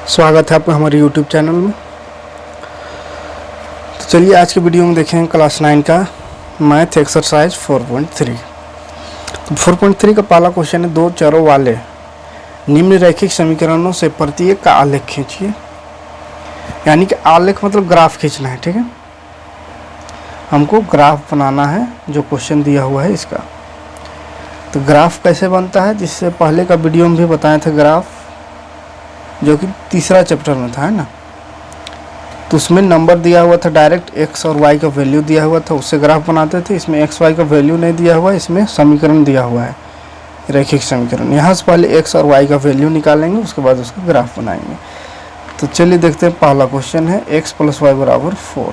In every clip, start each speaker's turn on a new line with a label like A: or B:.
A: स्वागत है आपका हमारे YouTube चैनल में। तो चलिए आज के वीडियो में देखेंगे क्लास 9 का मैथ एक्सरसाइज 4.3। तो 4.3 का पहला क्वेश्चन है, दो चरों वाले निम्न रैखिक समीकरणों से प्रत्येक का आलेख खींचिए। यानी कि आलेख मतलब ग्राफ खींचना है। ठीक है, हमको ग्राफ बनाना है जो क्वेश्चन दिया हुआ है इसका। तो ग्राफ कैसे बनता है, जिससे पहले का वीडियो में भी बताए थे ग्राफ, जो कि तीसरा चैप्टर में था, है ना। तो उसमें नंबर दिया हुआ था, डायरेक्ट एक्स और वाई का वैल्यू दिया हुआ था, उससे ग्राफ बनाते थे। इसमें एक्स वाई का वैल्यू नहीं दिया हुआ है, इसमें समीकरण दिया हुआ है, रैखिक समीकरण। यहाँ से पहले एक्स और वाई का वैल्यू निकालेंगे, उसके बाद उसका ग्राफ बनाएंगे। तो चलिए देखते हैं, पहला क्वेश्चन है एक्स प्लस वाई बराबर 4।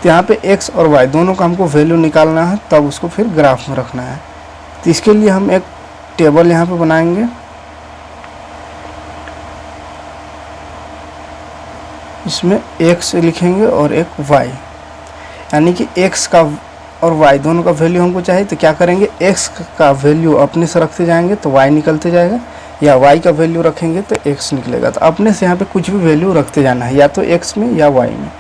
A: तो यहाँ पे एक्स और वाई दोनों का हमको वैल्यू निकालना है, तब उसको फिर ग्राफ में रखना है। तो इसके लिए हम एक टेबल यहाँ पे बनाएंगे। इसमें x लिखेंगे और एक y, यानी कि x का और y दोनों का वैल्यू हमको चाहिए। तो क्या करेंगे, x का वैल्यू अपने से रखते जाएंगे तो y निकलते जाएगा, या y का वैल्यू रखेंगे तो x निकलेगा। तो अपने से यहाँ पे कुछ भी वैल्यू रखते जाना है, या तो x में या y में।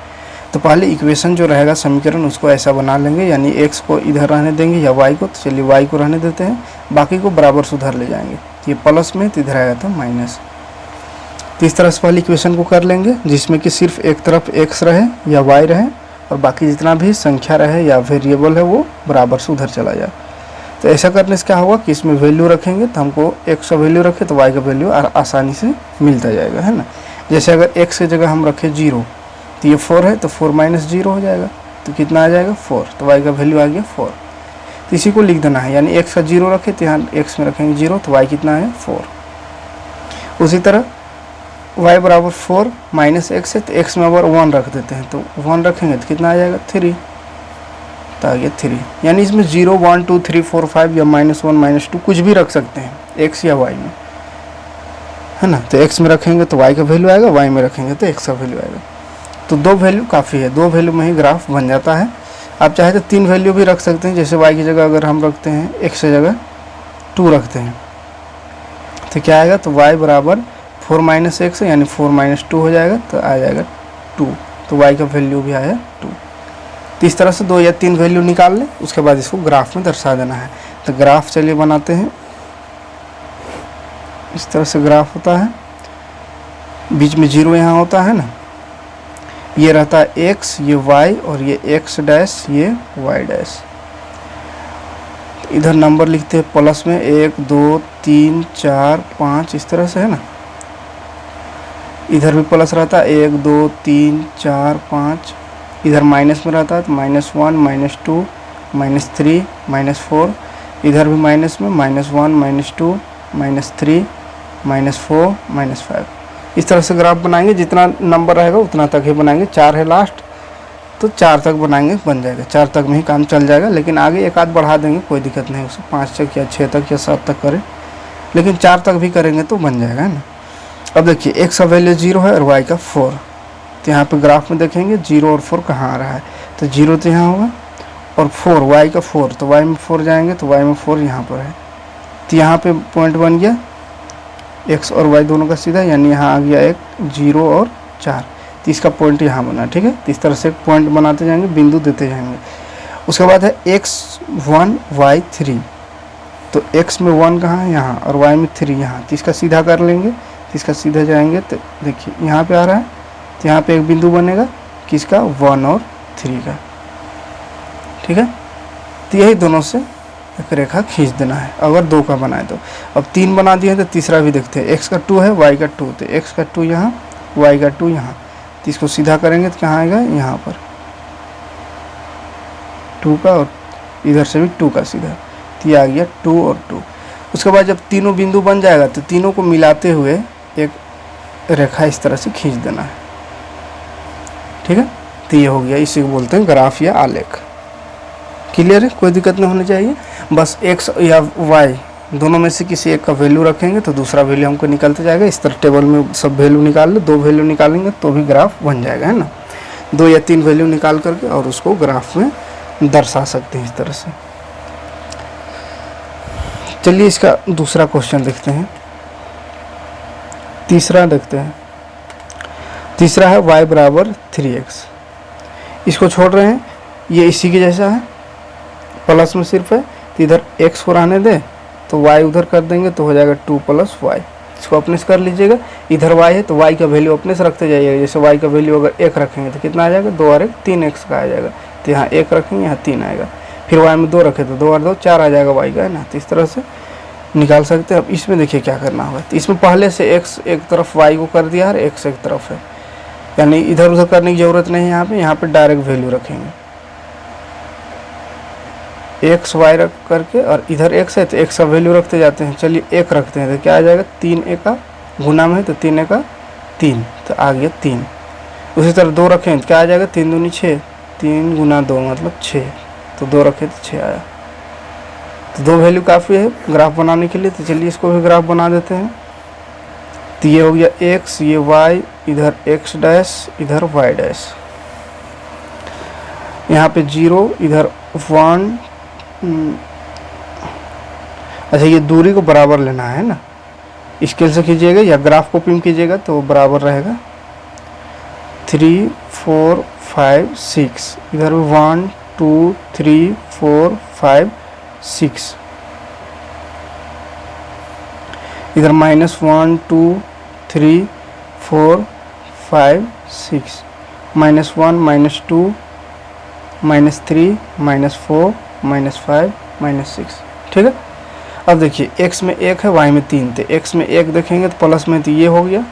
A: तो पहले इक्वेशन जो रहेगा समीकरण, उसको ऐसा बना लेंगे, यानी x को इधर रहने देंगे या y को। तो चलिए y को रहने देते हैं, बाकी को बराबर से उधर ले जाएंगे। तो ये प्लस में, तो इधर आएगा तो माइनस। तो इस तरह से पहले इक्वेशन को कर लेंगे, जिसमें कि सिर्फ एक तरफ x रहे या y रहे, और बाकी जितना भी संख्या रहे या वेरिएबल है वो बराबर से उधर चला जाए। तो ऐसा करने से क्या होगा कि इसमें वैल्यू रखेंगे, तो हमको x का वैल्यू रखे तो y का वैल्यू आसानी से मिलता जाएगा, है ना। जैसे अगर x की जगह हम रखें 0, तो ये 4 है, तो 4 माइनस 0 हो जाएगा। तो कितना आ जाएगा 4, तो y का वैल्यू आ गया 4। तो इसी को लिख देना है, यानी x का 0 रखे तो यहाँ x में रखेंगे 0, तो y कितना है 4। उसी तरह y बराबर 4 माइनस x है, तो x में अगर 1 रख देते हैं, तो 1 रखेंगे तो कितना आ जाएगा 3, तो आ गया 3। यानी इसमें 0 1 2 3 4 5 या -1 -2 कुछ भी रख सकते हैं x या y में, है ना। तो x में रखेंगे तो y का वैल्यू आएगा, y में रखेंगे तो x का वैल्यू आएगा। तो 2 वैल्यू काफ़ी है, 2 वैल्यू में ही ग्राफ बन जाता है। आप चाहे तो 3 वैल्यू भी रख सकते हैं, जैसे y की जगह अगर हम रखते हैं x की जगह 2 रखते हैं, तो क्या आएगा, तो y बराबर 4 माइनस एक्स है, यानी 4 माइनस 2 हो जाएगा, तो आ जाएगा 2। तो y का वैल्यू भी आया 2। तो इस तरह से 2 या 3 वैल्यू निकाल लें, उसके बाद इसको ग्राफ में दर्शा देना है। तो ग्राफ चलिए बनाते हैं। इस तरह से ग्राफ होता है, बीच में 0 यहाँ होता है ना, ये रहता है x, ये y, और ये x डैश, ये y डैश। इधर नंबर लिखते हैं प्लस में 1 2 3 4 5, इस तरह से, है ना। इधर भी प्लस रहता है 1 2 3 4 5, इधर माइनस में रहता है तो -1 -2 -3 -4, इधर भी माइनस में -1 -2 -3 -4 -5। इस तरह से ग्राफ बनाएंगे, जितना नंबर रहेगा उतना तक ही बनाएंगे। 4 है लास्ट, तो 4 तक बनाएंगे, बन जाएगा। 4 तक में ही काम चल जाएगा, लेकिन आगे एक आध बढ़ा देंगे, कोई दिक्कत नहीं, उसको 5 तक या 6 तक या 7 तक करें, लेकिन 4 तक भी करेंगे तो बन जाएगा, है ना। अब देखिए x का वैल्यू 0 है और y का 4। तो यहाँ पे ग्राफ में देखेंगे 0 और 4 कहाँ आ रहा है, तो 0 तो यहाँ होगा, और 4 y का 4, तो y में 4 जाएंगे तो y में 4 यहाँ पर है। तो यहाँ पे पॉइंट बन गया x और y दोनों का सीधा, यानी यहाँ आ गया एक 0 और 4। तो इसका पॉइंट यहाँ बना, ठीक है। तो इस तरह से एक पॉइंट बनाते जाएंगे, बिंदु देते जाएंगे। उसके बाद है x1 y3। तो x में 1 कहाँ है, यहाँ, और y में 3 यहाँ। तो इसका सीधा कर लेंगे, इसका सीधा जाएंगे तो देखिए यहाँ पे आ रहा है, तो यहाँ पे एक बिंदु बनेगा किसका, 1 और 3 का, ठीक है। तो यही दोनों से एक रेखा खींच देना है, अगर 2 का बनाए तो। अब 3 बना दिए तो तीसरा भी देखते हैं। x का 2 है, y का 2, तो x का 2 यहाँ, y का 2 यहाँ। तो इसको सीधा करेंगे तो कहाँ आएगा, यहाँ पर 2 का, और इधर से भी 2 का सीधा। तो ये आ गया 2 और 2। उसके बाद जब तीनों बिंदु बन जाएगा तो तीनों को मिलाते हुए एक रेखा इस तरह से खींच देना है, ठीक है। तो ये हो गया, इसी को बोलते हैं ग्राफ या आलेख। क्लियर है, कोई दिक्कत नहीं होनी चाहिए। बस x या y दोनों में से किसी एक का वैल्यू रखेंगे तो दूसरा वैल्यू हमको निकलते जाएगा। इस तरह टेबल में सब वैल्यू निकाल लो, 2 वैल्यू निकालेंगे तो भी ग्राफ बन जाएगा, है ना। 2 या 3 वैल्यू निकाल करके और उसको ग्राफ में दर्शा सकते हैं इस तरह से। चलिए इसका दूसरा क्वेश्चन देखते हैं। तीसरा देखते हैं। तीसरा है y बराबर 3x। इसको छोड़ रहे हैं, ये इसी के जैसा है, प्लस में सिर्फ है, तो इधर x को रहने दे तो y उधर कर देंगे तो हो जाएगा 2 + y। इसको अपने से कर लीजिएगा। इधर y है तो y का वैल्यू अपने से रखते जाइएगा। जैसे y का वैल्यू अगर 1 रखेंगे तो कितना आ जाएगा, 2 और 1 3x का आ जाएगा। तो यहाँ 1 रखेंगे, यहाँ 3 आएगा। फिर y में 2 रखे तो 2 और 2 4 आ जाएगा y का, है ना। तो इस तरह से निकाल सकते हैं। अब इसमें देखिए क्या करना होगा। तो इसमें पहले से x एक तरफ y को कर दिया है, x एक तरफ है, यानी इधर उधर करने की ज़रूरत नहीं है। यहाँ पे डायरेक्ट वैल्यू रखेंगे, x y रख करके, और इधर x है तो x का वैल्यू रखते जाते हैं। चलिए 1 रखते हैं तो क्या आ जाएगा, 3 एका गुना में है तो 3 एका 3, तो आ गया 3। उसी तरह 2 रखें तो क्या आ जाएगा, 3 दूनी 6, 3 गुना 2 मतलब 6, तो 2 रखें तो 6 आया। तो 2 वैल्यू काफ़ी है ग्राफ बनाने के लिए। तो चलिए इसको भी ग्राफ बना देते हैं। तो ये हो गया x, ये y, इधर x डैश, इधर y डैश, यहाँ पे 0, इधर 1। अच्छा, ये दूरी को बराबर लेना है ना, स्केल से कीजिएगा या ग्राफ कॉपी में कीजिएगा तो बराबर रहेगा। 3 4 5 6, इधर 1 2 3 4 5 6, इधर -1 2 3 4 5 6, -1 -2 -3 -4 -5 -6, ठीक है। अब देखिए x में 1 है, y में 3, तो x में 1 देखेंगे तो प्लस में, तो ये हो गया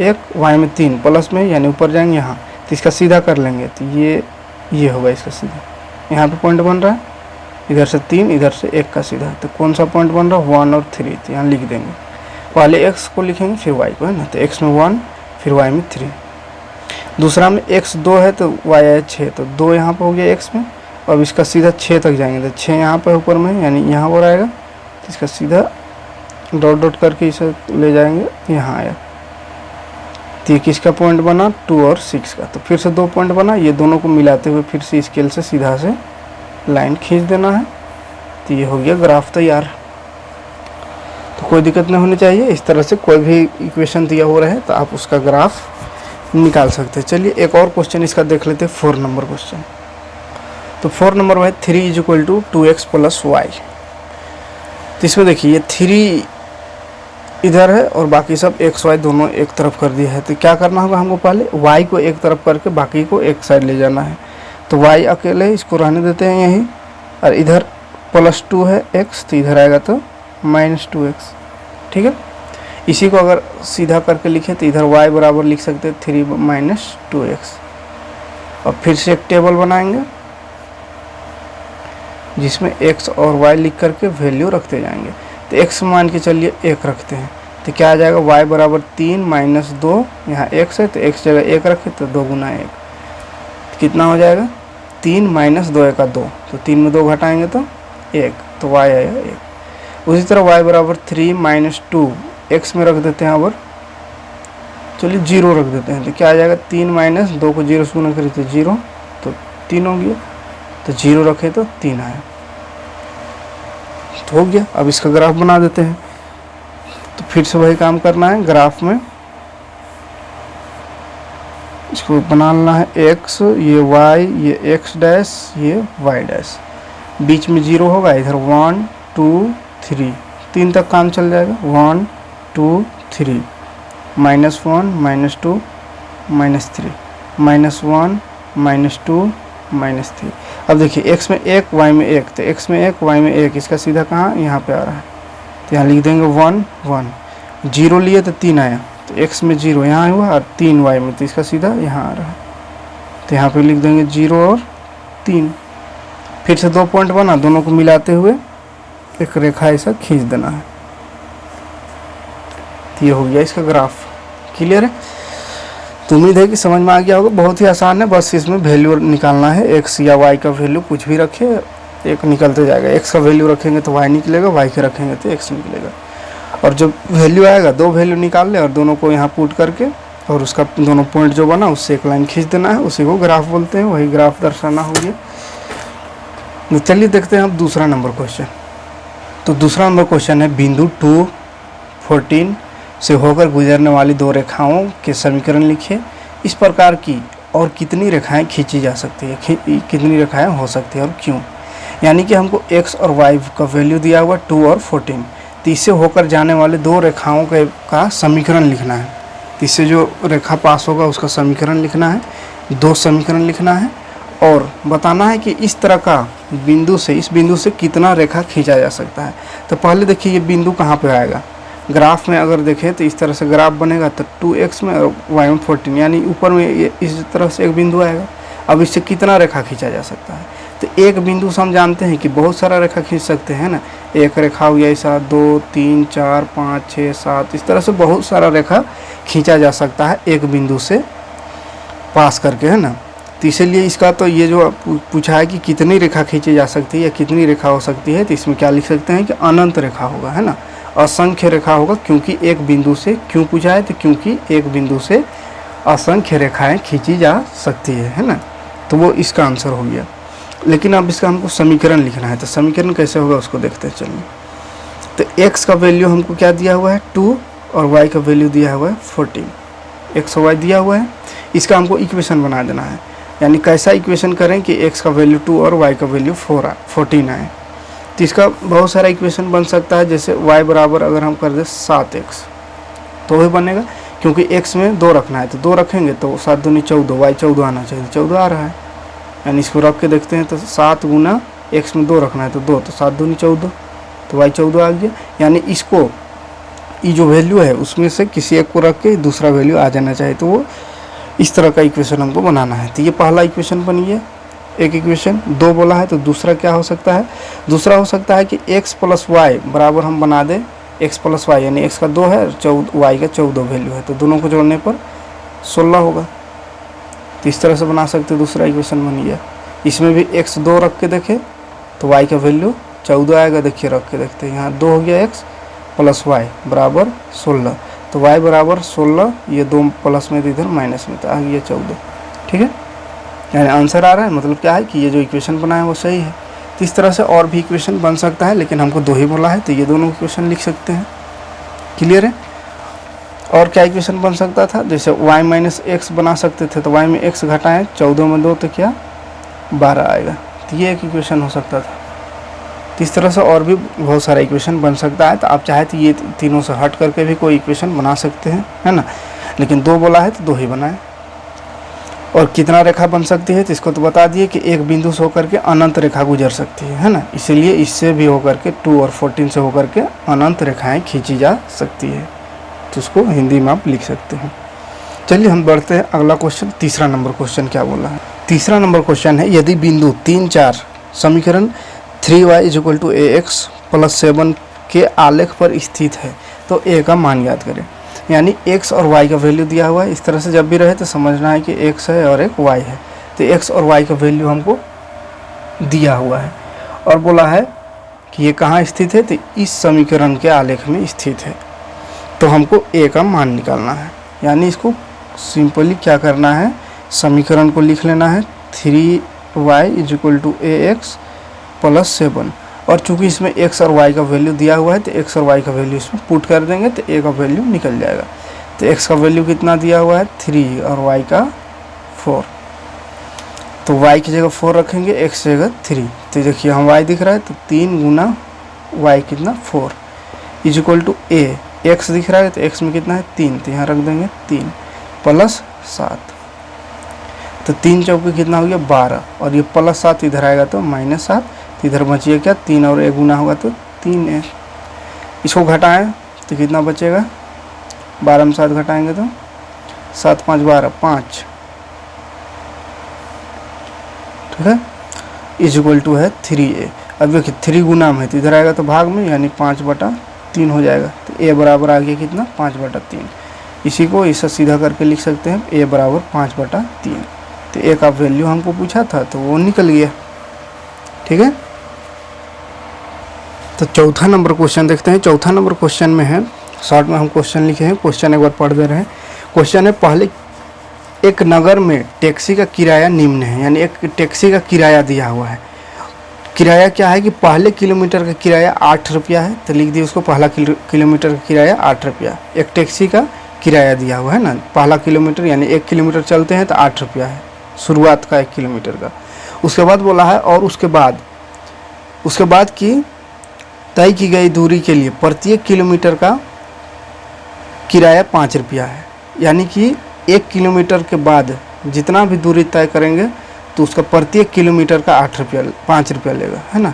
A: 1, y में 3 प्लस में, यानी ऊपर जाएंगे यहाँ तो इसका सीधा कर लेंगे, तो ये होगा इसका सीधा। यहाँ पे पॉइंट बन रहा है, इधर से 3 इधर से 1 का सीधा, तो कौन सा पॉइंट बन रहा है, 1 और 3, तो यहाँ लिख देंगे। पहले x को लिखेंगे फिर y को, है ना। तो x में 1 फिर y में 3। दूसरा में x 2 है तो y है 6, तो 2 यहाँ पर हो गया x में। अब इसका सीधा 6 तक जाएंगे तो 6 यहाँ पर ऊपर में, यानी यहाँ पर आएगा, तो इसका सीधा डॉट डॉट करके इसे ले जाएंगे, यहाँ आया। तो ये किसका पॉइंट बना, 2 और 6 का। तो फिर से 2 पॉइंट बना, ये दोनों को मिलाते हुए फिर से स्केल से सीधा से लाइन खींच देना है। तो ये हो गया ग्राफ तैयार। तो कोई दिक्कत नहीं होनी चाहिए। इस तरह से कोई भी इक्वेशन दिया हो रहा है तो आप उसका ग्राफ निकाल सकते हैं। चलिए एक और क्वेश्चन इसका देख लेते हैं, 4 नंबर क्वेश्चन। तो 4 नंबर में 3 = 2x + y। तो इसमें देखिए ये 3 इधर है और बाकी सब x y दोनों एक तरफ कर दिया है। तो क्या करना होगा हमको, पहले y को एक तरफ करके बाकी को एक साइड ले जाना है। तो y अकेले इसको रहने देते हैं यहीं, और इधर +2 है x, तो इधर आएगा तो -2x, ठीक है। इसी को अगर सीधा करके लिखें तो इधर y बराबर लिख सकते हैं 3 - 2x। और फिर से एक टेबल बनाएंगे जिसमें x और y लिख करके वैल्यू रखते जाएंगे। तो x मान के चलिए 1 रखते हैं, तो क्या आ जाएगा, y बराबर 3 - 2, यहाँ x है तो x जगह 1 रखे तो 2 × 1, तो कितना हो जाएगा, 3 - 2 × 2, तो 3 में 2 घटाएंगे तो 1, तो y आएगा 1। उसी तरह y बराबर 3 - 2, x में रख देते हैं, और चलिए 0 रख देते हैं, तो क्या आ जाएगा, 3 - 2 को 0 से गुना करें तो 0, तो 3 हो गया। तो 0 रखे तो 3 आया, तो हो गया। अब इसका ग्राफ बना देते हैं। तो फिर से वही काम करना है, ग्राफ में इसको बनाना है, x, ये y, ये x डैश, ये y डैश, बीच में 0 होगा, इधर 1 2 3, 3 तक काम चल जाएगा, 1 2 3, -1 -2 -3, -1 -2 -3। अब देखिए x में 1 y में 1, तो x में 1 y में 1, इसका सीधा कहाँ, यहाँ पे आ रहा है, तो यहाँ लिख देंगे 1 1। 0 लिए तो 3 आया, तो x में 0 यहाँ हुआ, और 3 y में, तो इसका सीधा यहाँ आ रहा है, तो यहाँ पे लिख देंगे 0 और 3। फिर से 2 पॉइंट बना, दोनों को मिलाते हुए एक रेखा ऐसा खींच देना है। तो ये हो गया इसका ग्राफ। क्लियर है। तो उम्मीद है कि समझ में आ गया होगा। बहुत ही आसान है, बस इसमें वैल्यू निकालना है। एक्स या वाई का वैल्यू कुछ भी रखे, एक निकलते जाएगा। एक्स का वैल्यू रखेंगे तो वाई निकलेगा, वाई के रखेंगे तो एक्स निकलेगा। और जब वैल्यू आएगा, 2 वैल्यू निकाल ले और दोनों को यहाँ पुट करके और उसका दोनों पॉइंट जो बना उससे एक लाइन खींच देना है, उसी को ग्राफ बोलते हैं। वही ग्राफ दर्शाना हो गया। तो चलिए देखते हैं अब दूसरा नंबर क्वेश्चन। तो दूसरा नंबर क्वेश्चन है बिंदु 2, 14, से होकर गुजरने वाली दो रेखाओं के समीकरण लिखिए। इस प्रकार की और कितनी रेखाएं खींची जा सकती है, कितनी रेखाएं हो सकती है और क्यों। यानी कि हमको x और y का वैल्यू दिया हुआ 2 और 14, तो इससे होकर जाने वाले दो रेखाओं का समीकरण लिखना है। इससे जो रेखा पास होगा उसका समीकरण लिखना है, दो समीकरण लिखना है और बताना है कि इस तरह का बिंदु से, इस बिंदु से कितना रेखा खींचा जा सकता है। तो पहले देखिए ये बिंदु कहाँ पे आएगा, ग्राफ में अगर देखें तो इस तरह से ग्राफ बनेगा तो 2x में और y में 14, यानी ऊपर में ये इस तरह से एक बिंदु आएगा। अब इससे कितना रेखा खींचा जा सकता है, तो एक बिंदु से हम जानते हैं कि बहुत सारा रेखा खींच सकते हैं ना। एक रेखा हुई ऐसा, 2 3 4 5 6 7, इस तरह से बहुत सारा रेखा खींचा जा सकता है एक बिंदु से पास करके, है ना। तो इसीलिए इसका तो ये जो पूछा है कि कितनी रेखा खींची जा सकती है या कितनी रेखा हो सकती है, तो इसमें क्या लिख सकते हैं कि अनंत रेखा होगा, है ना, असंख्य रेखा होगा। क्योंकि एक बिंदु से, क्यों पूछा है, तो क्योंकि एक बिंदु से असंख्य रेखाएं खींची जा सकती है ना। तो वो इसका आंसर हो गया। लेकिन अब इसका हमको समीकरण लिखना है, तो समीकरण कैसे होगा उसको देखते हैं। चलिए, तो x का वैल्यू हमको क्या दिया हुआ है 2 और y का वैल्यू दिया हुआ है 14, x और y दिया हुआ है। इसका हमको इक्वेशन बना देना है। यानी कैसा इक्वेशन करें कि x का वैल्यू 2 और y का वैल्यू 14 आए। तो इसका बहुत सारा इक्वेशन बन सकता है। जैसे y बराबर अगर हम कर दें 7x तो वही बनेगा, क्योंकि x में 2 रखना है, तो 2 रखेंगे तो 7 दूनी 14, y 14 आना चाहिए, 14 आ रहा है। यानी इसको रख के देखते हैं तो 7 गुना x में 2 रखना है तो 2, तो 7 दूनी 14, तो y 14 आ गया। यानी इसको ये जो वैल्यू है उसमें से किसी एक को रख के दूसरा वैल्यू आ जाना चाहिए, तो वो इस तरह का इक्वेशन हमको बनाना है। तो ये पहला इक्वेशन बन गया, एक इक्वेशन। 2 बोला है तो दूसरा क्या हो सकता है, दूसरा हो सकता है कि x प्लस वाई बराबर हम बना दें x प्लस वाई, यानी x का 2 है, y का 14 वैल्यू है, तो दोनों को जोड़ने पर 16 होगा। तो इस तरह से बना सकते हैं, दूसरा इक्वेशन बन गया। इसमें भी x 2 रख के देखें तो y का वैल्यू 14 आएगा। देखिए रख के देखते हैं, यहाँ 2 हो गया x प्लस वाई बराबर 16, तो y बराबर 16, ये 2 प्लस में तो इधर माइनस में, तो आ गया 14। ठीक है, यानी आंसर आ रहा है, मतलब क्या है कि ये जो इक्वेशन बना है वो सही है। तो इस तरह से और भी इक्वेशन बन सकता है, लेकिन हमको 2 ही बोला है तो ये दोनों इक्वेशन लिख सकते हैं। क्लियर है। और क्या इक्वेशन बन सकता था, जैसे y माइनस एक्स बना सकते थे, तो y में x घटाएं, 14 में 2 तो क्या 12 आएगा, तो ये एक इक्वेशन हो सकता था। तो इस तरह से और भी बहुत सारा इक्वेशन बन सकता है। तो आप चाहे तो ये तीनों से हट करके भी कोई इक्वेशन बना सकते हैं, है ना, लेकिन 2 बोला है तो 2 ही बनाए। और कितना रेखा बन सकती है, तो इसको तो बता दिए कि एक बिंदु से होकर के अनंत रेखा गुजर सकती है ना, इसीलिए इससे भी होकर के 2 और 14 से होकर के अनंत रेखाएं खींची जा सकती है। तो उसको हिंदी में आप लिख सकते हैं। चलिए हम बढ़ते हैं अगला क्वेश्चन। तीसरा नंबर क्वेश्चन क्या बोला है, तीसरा नंबर क्वेश्चन है, यदि बिंदु 3 4 समीकरण 3y = ax + 7 के आलेख पर स्थित है तो a का मान ज्ञात करें। यानी x और y का वैल्यू दिया हुआ है। इस तरह से जब भी रहे तो समझना है कि x है और एक y है। तो x और y का वैल्यू हमको दिया हुआ है और बोला है कि ये कहाँ स्थित है, तो इस समीकरण के आलेख में स्थित है। तो हमको a का मान निकालना है। यानी इसको सिंपली क्या करना है, समीकरण को लिख लेना है 3y = ax + 7। और चूंकि इसमें x और y का वैल्यू दिया हुआ है तो x और y का वैल्यू इसमें पुट कर देंगे तो a का वैल्यू निकल जाएगा। तो x का वैल्यू कितना दिया हुआ है 3 और y का 4, तो y की जगह 4 रखेंगे, x की जगह 3। तो देखिए हम y दिख रहा है तो 3 गुना y कितना 4 = a, x दिख रहा है तो x में कितना है 3, तो यहाँ रख देंगे 3 + 7। तो 3 चौके कितना हो गया 12, और ये +7 इधर आएगा तो -7, तो इधर बचिए क्या 3 और 1 गुना होगा तो 3 इसको घटाएं तो कितना बचेगा, 12 में 7 घटाएंगे तो 7 5 12 5, ठीक है, = है 3a। अब देखिए 3 गुना में है तो इधर आएगा तो भाग में, यानी 5/3 हो जाएगा। तो a बराबर आ गया कितना 5/3। इसी को इससे सीधा करके लिख सकते हैं a बराबर 5/3। तो a का वैल्यू हमको पूछा था तो वो निकल गया। ठीक है, तो चौथा नंबर क्वेश्चन देखते हैं। चौथा नंबर क्वेश्चन में है, शॉर्ट में हम क्वेश्चन लिखे हैं, क्वेश्चन एक बार पढ़ दे रहे हैं। क्वेश्चन है, पहले एक नगर में टैक्सी का किराया निम्न है, यानी एक टैक्सी का किराया दिया हुआ है। किराया क्या है कि पहले किलोमीटर का किराया 8 रुपया है, तो लिख दिए उसको पहला किलोमीटर का किराया 8 रुपया। एक टैक्सी का किराया दिया हुआ है ना, पहला किलोमीटर यानी 1 किलोमीटर चलते हैं तो 8 रुपया है शुरुआत का 1 किलोमीटर का। उसके बाद बोला है और उसके बाद की तय की गई दूरी के लिए प्रत्येक किलोमीटर का किराया 5 रुपया है, यानी कि 1 किलोमीटर के बाद जितना भी दूरी तय करेंगे तो उसका प्रत्येक किलोमीटर का 5 रुपया लेगा, है ना।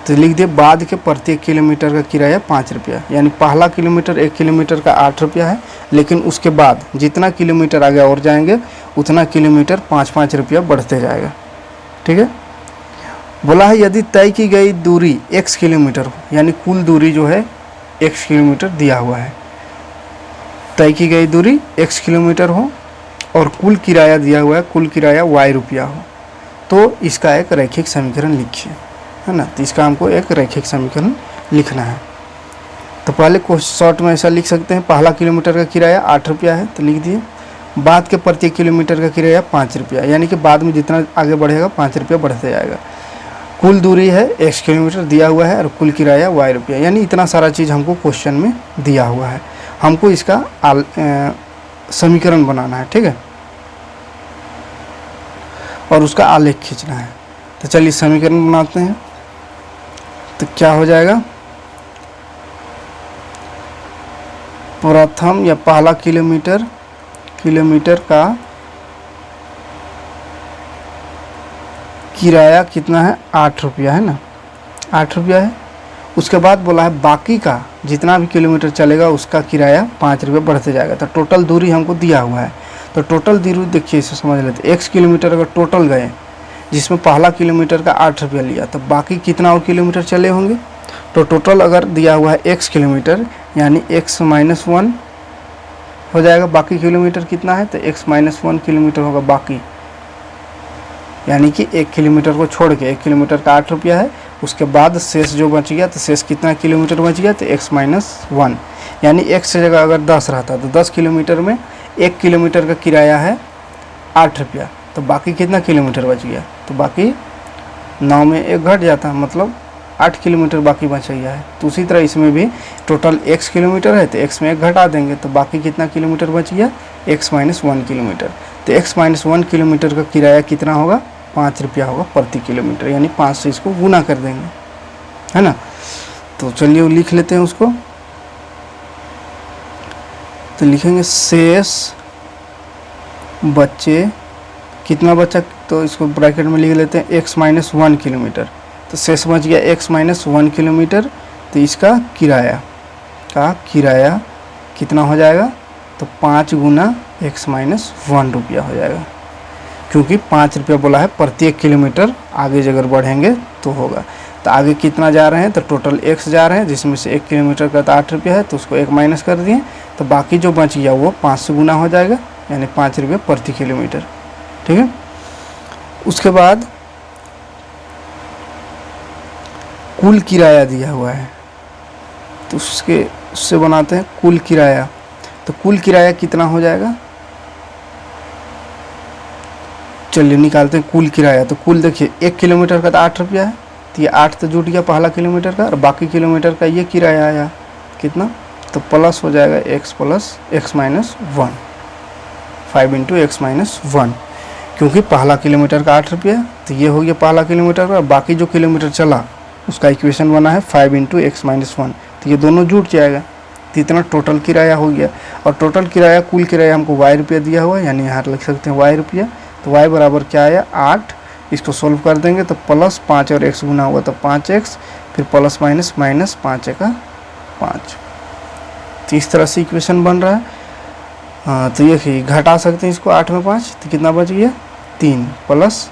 A: तो लिख दिए बाद के प्रत्येक किलोमीटर का किराया 5 रुपया, यानी पहला किलोमीटर 1 किलोमीटर का 8 रुपया है, लेकिन उसके बाद जितना किलोमीटर आगे और जाएंगे उतना किलोमीटर 5-5 रुपया बढ़ते जाएगा। ठीक है। बोला है यदि तय की गई दूरी x किलोमीटर हो, यानी कुल दूरी जो है x किलोमीटर दिया हुआ है, तय की गई दूरी x किलोमीटर हो और कुल किराया दिया हुआ है, कुल किराया y रुपया हो, तो इसका एक रैखिक समीकरण लिखिए, है ना। तो इसका हमको एक रैखिक समीकरण लिखना है। तो पहले शॉर्ट में ऐसा लिख सकते हैं, पहला किलोमीटर का किराया 8 रुपया है, तो लिख दिए बाद के प्रत्येक किलोमीटर का किराया 5 रुपया, यानी कि बाद में जितना आगे बढ़ेगा 5 रुपया बढ़ते जाएगा। कुल दूरी है x किलोमीटर दिया हुआ है और कुल किराया y रुपया, यानी इतना सारा चीज़ हमको क्वेश्चन में दिया हुआ है। हमको इसका समीकरण बनाना है, ठीक है, और उसका आलेख खींचना है। तो चलिए समीकरण बनाते हैं। तो क्या हो जाएगा, प्रथम या पहला किलोमीटर का किराया कितना है 8 रुपया, है ना, 8 रुपया है। उसके बाद बोला है बाकी का जितना भी किलोमीटर चलेगा उसका किराया 5 रुपये बढ़ते जाएगा। तो टोटल दूरी हमको दिया हुआ है, तो टोटल दूरी देखिए इसे समझ लेते हैं। 1 किलोमीटर अगर टोटल गए जिसमें पहला किलोमीटर का 8 रुपया लिया, तो बाकी कितना और किलोमीटर चले होंगे। तो टोटल अगर दिया हुआ है x किलोमीटर, यानी x - 1 हो जाएगा। बाकी किलोमीटर कितना है, तो x - 1 किलोमीटर होगा बाकी, यानी कि 1 किलोमीटर को छोड़ के 1 किलोमीटर का 8 रुपया है, उसके बाद शेष जो बच गया, तो शेष कितना किलोमीटर बच गया, तो x - 1, यानी x से जगह अगर 10 रहता तो 10 किलोमीटर में 1 किलोमीटर का किराया है 8 रुपया, तो बाकी कितना किलोमीटर बच गया, तो बाकी 9 में 1 घट जाता, मतलब 8 किलोमीटर बाकी बच गया है। तो उसी तरह इसमें भी टोटल x किलोमीटर है, तो x में 1 घटा देंगे तो बाकी कितना किलोमीटर बच गया, x - 1 किलोमीटर। तो x - 1 किलोमीटर का किराया कितना होगा, 5 रुपया होगा प्रति किलोमीटर, यानी 5 से इसको गुना कर देंगे, है ना। तो चलिए वो लिख लेते हैं उसको। तो लिखेंगे शेष बच्चे कितना बचा, तो इसको ब्रैकेट में लिख लेते हैं x - 1 किलोमीटर। तो शेष बच गया x - 1 किलोमीटर, तो इसका किराया कितना हो जाएगा, तो 5 गुना x - 1 रुपया हो जाएगा, क्योंकि 5 रुपया बोला है प्रत्येक किलोमीटर आगे अगर बढ़ेंगे तो होगा। तो आगे कितना जा रहे हैं, तो टोटल x जा रहे हैं, जिसमें से 1 किलोमीटर का तो 8 रुपया है, तो उसको 1 माइनस कर दिए, तो बाकी जो बच गया वो 5 से गुना हो जाएगा, यानी 5 रुपये प्रति किलोमीटर, ठीक है। उसके बाद कुल किराया दिया हुआ है, तो उससे बनाते हैं कुल किराया। तो कुल किराया कितना हो जाएगा, चलिए निकालते हैं कुल किराया। तो कुल देखिए 1 किलोमीटर का तो 8 रुपया है, तो ये 8 तो जुट गया पहला किलोमीटर का, और बाकी किलोमीटर का ये किराया आया कितना, तो प्लस हो जाएगा x प्लस x - 1, 5 × x - 1, क्योंकि पहला किलोमीटर का 8 रुपया, तो ये हो गया पहला किलोमीटर का। बाकी जो किलोमीटर चला उसका इक्वेशन बना है 5 × x - 1, तो ये दोनों जुट जाएगा, तो इतना टोटल किराया हो गया। और टोटल किराया कुल किराया हमको y रुपया दिया हुआ है, यानी यहाँ लिख सकते हैं y रुपया। तो y बराबर क्या आया 8, इसको सोल्व कर देंगे तो प्लस 5 और x गुना हुआ तो 5x, फिर प्लस माइनस माइनस 5 का 5। तो इस तरह से इक्वेशन बन रहा है। हाँ, तो ये घटा सकते हैं इसको 8 में 5, तो कितना बच गया 3 +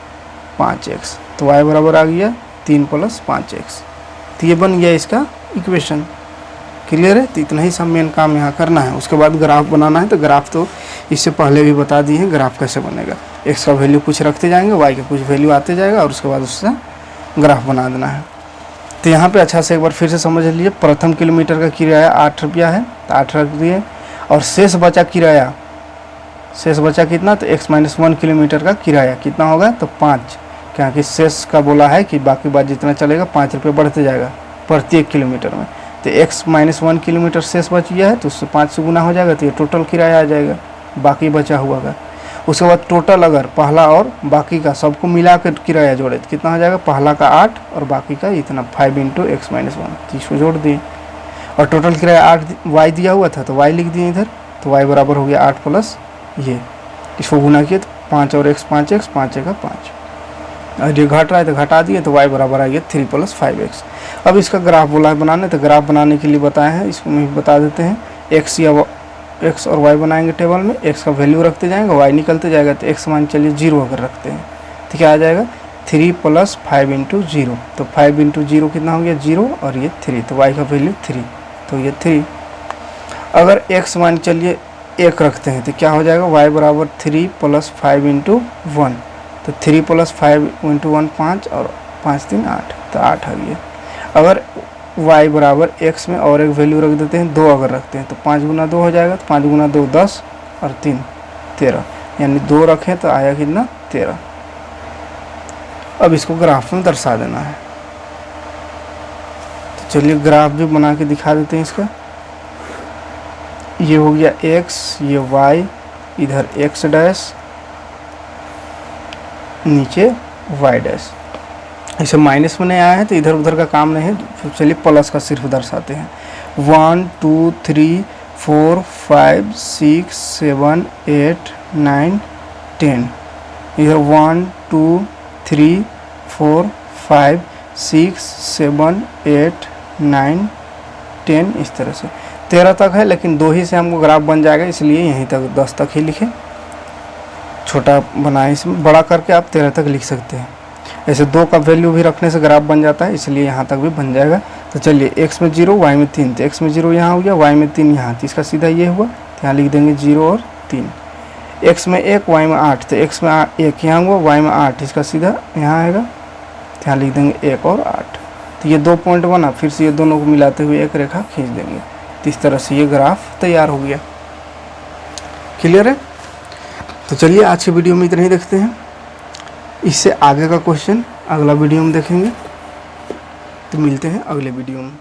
A: 5x, तो y बराबर आ गया 3 + 5x। तो ये बन गया इसका इक्वेशन। क्लियर है। तो इतना ही सब मेन काम यहाँ करना है। उसके बाद ग्राफ बनाना है। तो ग्राफ तो इससे पहले भी बता दिए हैं ग्राफ कैसे बनेगा। x का वैल्यू कुछ रखते जाएंगे, y का कुछ वैल्यू आते जाएगा और उसके बाद उससे ग्राफ बना देना है। तो यहाँ पे अच्छा से एक बार फिर से समझ लीजिए। प्रथम किलोमीटर का किराया 8 रुपया है, तो 8 रख दिए, और शेष बचा किराया, शेष बचा कितना, तो x - 1 किलोमीटर का किराया कितना होगा, तो 5, क्योंकि शेष का बोला है कि बाकी बात जितना चलेगा 5 रुपये बढ़ते जाएगा प्रत्येक किलोमीटर में। तो x-1 किलोमीटर शेष बच गया है तो उससे 5 से गुना हो जाएगा, तो ये टोटल किराया आ जाएगा बाकी बचा हुआ का। उसके बाद टोटल अगर पहला और बाकी का सबको मिला कर किराया जोड़े तो कितना हो जाएगा, पहला का 8 और बाकी का इतना 5 × x-1, तो इसको जोड़ दिए और टोटल किराया 8 y दिया हुआ था तो y लिख दिए इधर, तो y बराबर हो गया 8 प्लस ये, इसको गुना किए तो 5 और x 5x, 5 का 5, और ये घट रहा है तो घटा दिए तो y बराबर आ गया 3 + 5x। अब इसका ग्राफ बोला है बनाने, तो ग्राफ बनाने के लिए बताए हैं, इसको मैं बता देते हैं। x और y बनाएंगे टेबल में, x का वैल्यू रखते जाएंगे, y निकलते जाएगा, तो x मान चलिए 0 अगर रखते हैं तो क्या आ जाएगा 3 + 5 × 0, तो 5 × 0 कितना हो गया 0 और ये 3, तो y का वैल्यू 3, तो ये 3। अगर x मान चलिए 1 रखते हैं तो क्या हो जाएगा y बराबर 3 + 5 × 1, तो 3 + 5 × 1 5 और 5 3 8, तो 8 आ गया। अगर y बराबर x में और एक वैल्यू रख देते हैं 2 अगर रखते हैं तो 5 × 2 हो जाएगा, तो 5 × 2 10 और 3 13, यानी 2 रखें तो आया कितना 13। अब इसको ग्राफ में दर्शा देना है, तो चलिए ग्राफ भी बना के दिखा देते हैं इसका। ये हो गया x, ये y, इधर x डैश, नीचे y डैश। इसे माइनस में नहीं आया है तो इधर उधर का काम नहीं है, तो चलिए प्लस का सिर्फ दर्शाते हैं। 1 2 3 4 5 6 7 8 9 10, इधर 1 2 3 4 5 6 7 8 9 10, इस तरह से 13 तक है, लेकिन 2 ही से हमको ग्राफ बन जाएगा, इसलिए यहीं तक 10 तक ही लिखें। छोटा बनाए, इसमें बड़ा करके आप 13 तक लिख सकते हैं। ऐसे 2 का वैल्यू भी रखने से ग्राफ बन जाता है, इसलिए यहाँ तक भी बन जाएगा। तो चलिए x में 0 y में 3, तो x में 0 यहाँ हो गया, y में 3 यहाँ, तो इसका सीधा ये हुआ, तो यहाँ लिख देंगे 0 और 3। x में 1 y में 8, तो x में 1 यहाँ हुआ, y में 8, इसका सीधा यहाँ आएगा, तो यहाँ लिख देंगे 1 और 8। तो ये 2 पॉइंट बना, फिर से ये दोनों को मिलाते हुए एक रेखा खींच देंगे, तो इस तरह से ये ग्राफ तैयार हो गया। क्लियर है? तो चलिए आज के वीडियो में इतना ही देखते हैं, इससे आगे का क्वेश्चन अगला वीडियो में देखेंगे। तो मिलते हैं अगले वीडियो में।